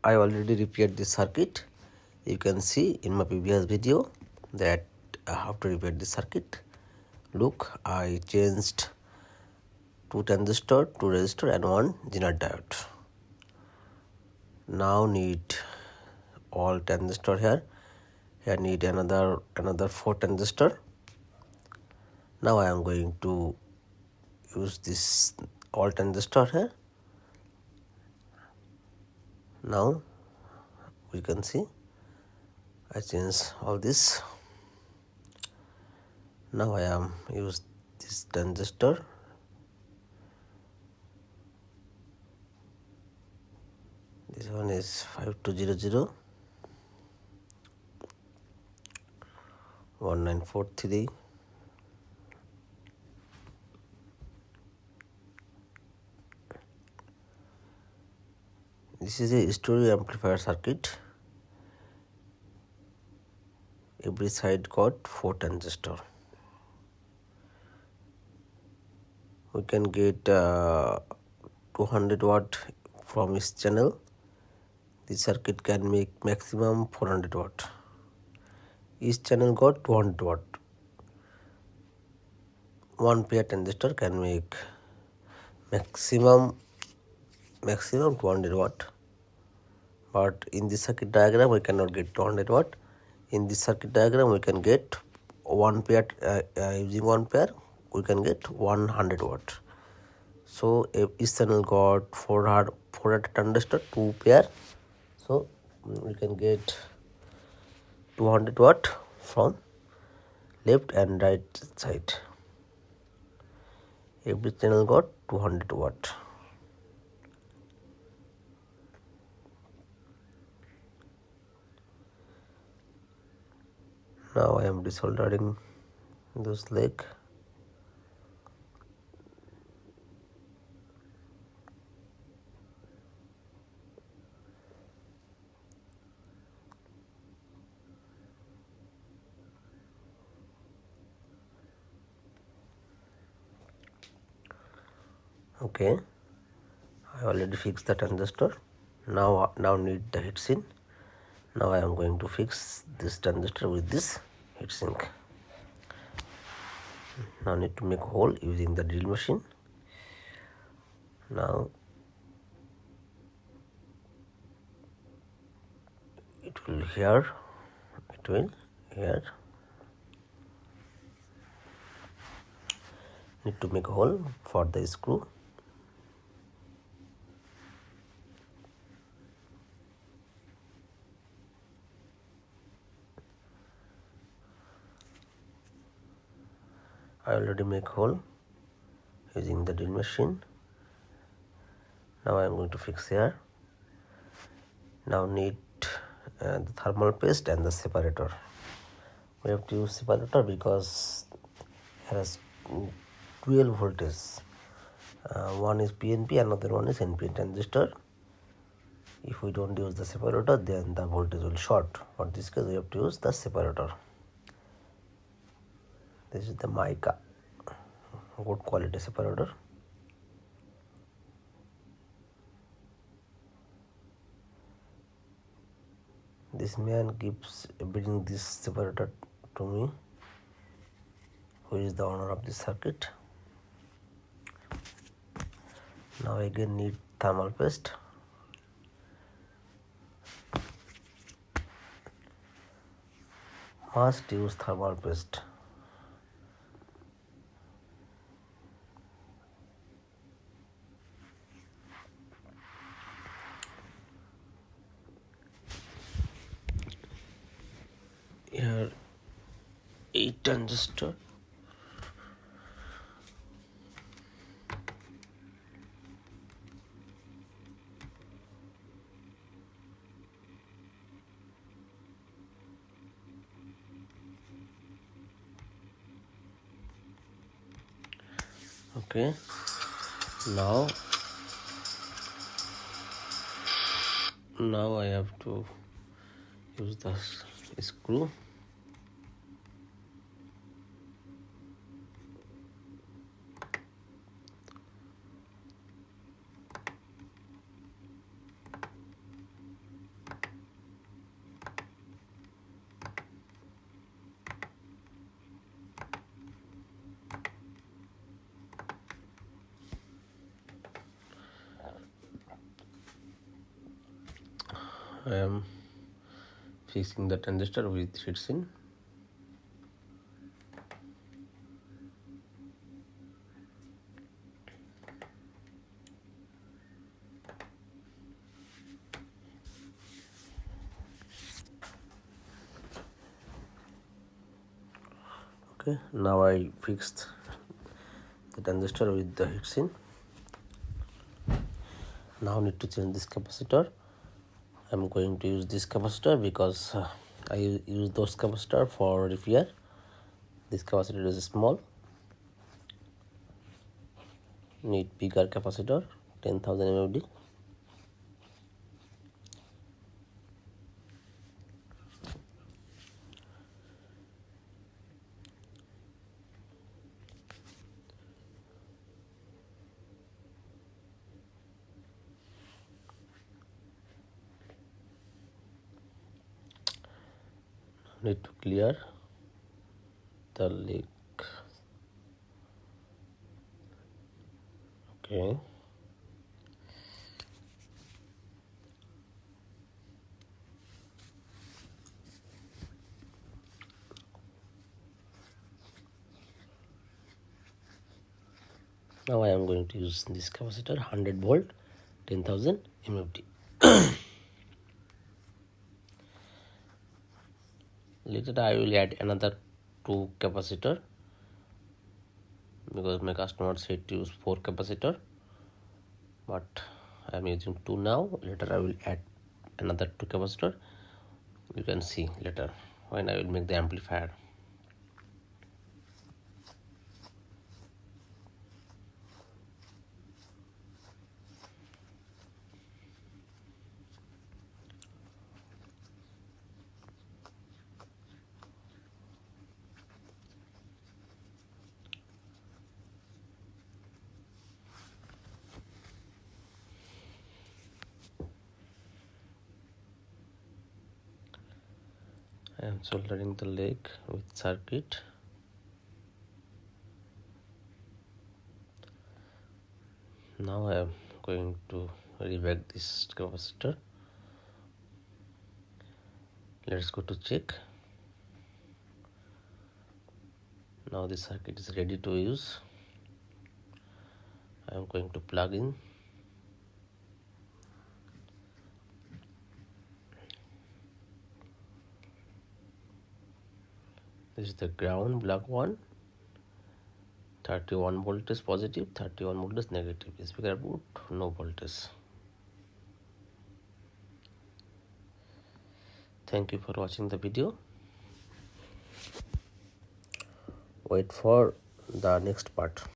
I already repaired this circuit. You can see in my previous video that how to repair this circuit. Look, I changed 2 transistor, 2 resistor and 1 Zener diode. Now need all transistor here. Here need another 4 transistor. Now I am going to use this all transistor here. Now we can see I change all this. Now I am use this transistor. This one is 5200 1943. This is a stereo amplifier circuit. Every side got 4 transistor. We can get 200 watt from each channel. This circuit can make maximum 400 watt. Each channel got 200 watt. 1 pair transistor can make maximum 200 watt. But in this circuit diagram we cannot get 200 watt. In this circuit diagram we can get one pair, using one pair we can get 100 watt. So if each channel got 400 transistor, 2 pair, so we can get 200 watt from left and right side. Every channel got 200 watt. Now I am desoldering this leg. Okay, I already fixed the transistor. Now need the heatsink. Now I am going to fix this transistor with this heatsink. Now need to make a hole using the drill machine. Now it will here. Need to make a hole for the screw. I already make hole using the drill machine. Now I am going to fix here. Now need the thermal paste and the separator. We have to use separator because it has 12 voltage. One is PNP, another one is NPN transistor. If we don't use the separator, then the voltage will short. For this case, we have to use the separator. This is the mica, good quality separator. This man keeps bringing this separator to me, who is the owner of this circuit. Now again need thermal paste. Must use thermal paste. Here 8 transistor. Okay, now I have to use the screw. I am fixing the transistor with heatsink. Okay, now I fixed the transistor with the heatsink. Now need to change this capacitor. I'm going to use this capacitor because I use those capacitor for repair. This capacitor is small. Need bigger capacitor, 10,000 mFd. Need to clear the leak. Okay. Now I am going to use this capacitor, 100 volt, 10,000 mFd. Later I will add another 2 capacitor because my customer said to use 4 capacitor, but I am using 2 now. Later I will add another 2 capacitor. You can see later when I will make the amplifier. I am soldering the leg with circuit. Now I am going to rebag this capacitor. Let's go to check. Now the circuit is ready to use. I am going to plug in. This is the ground, black one. 31 voltage positive, 31 voltage negative. Speaker output, no voltage. Thank you for watching the video. Wait for the next part.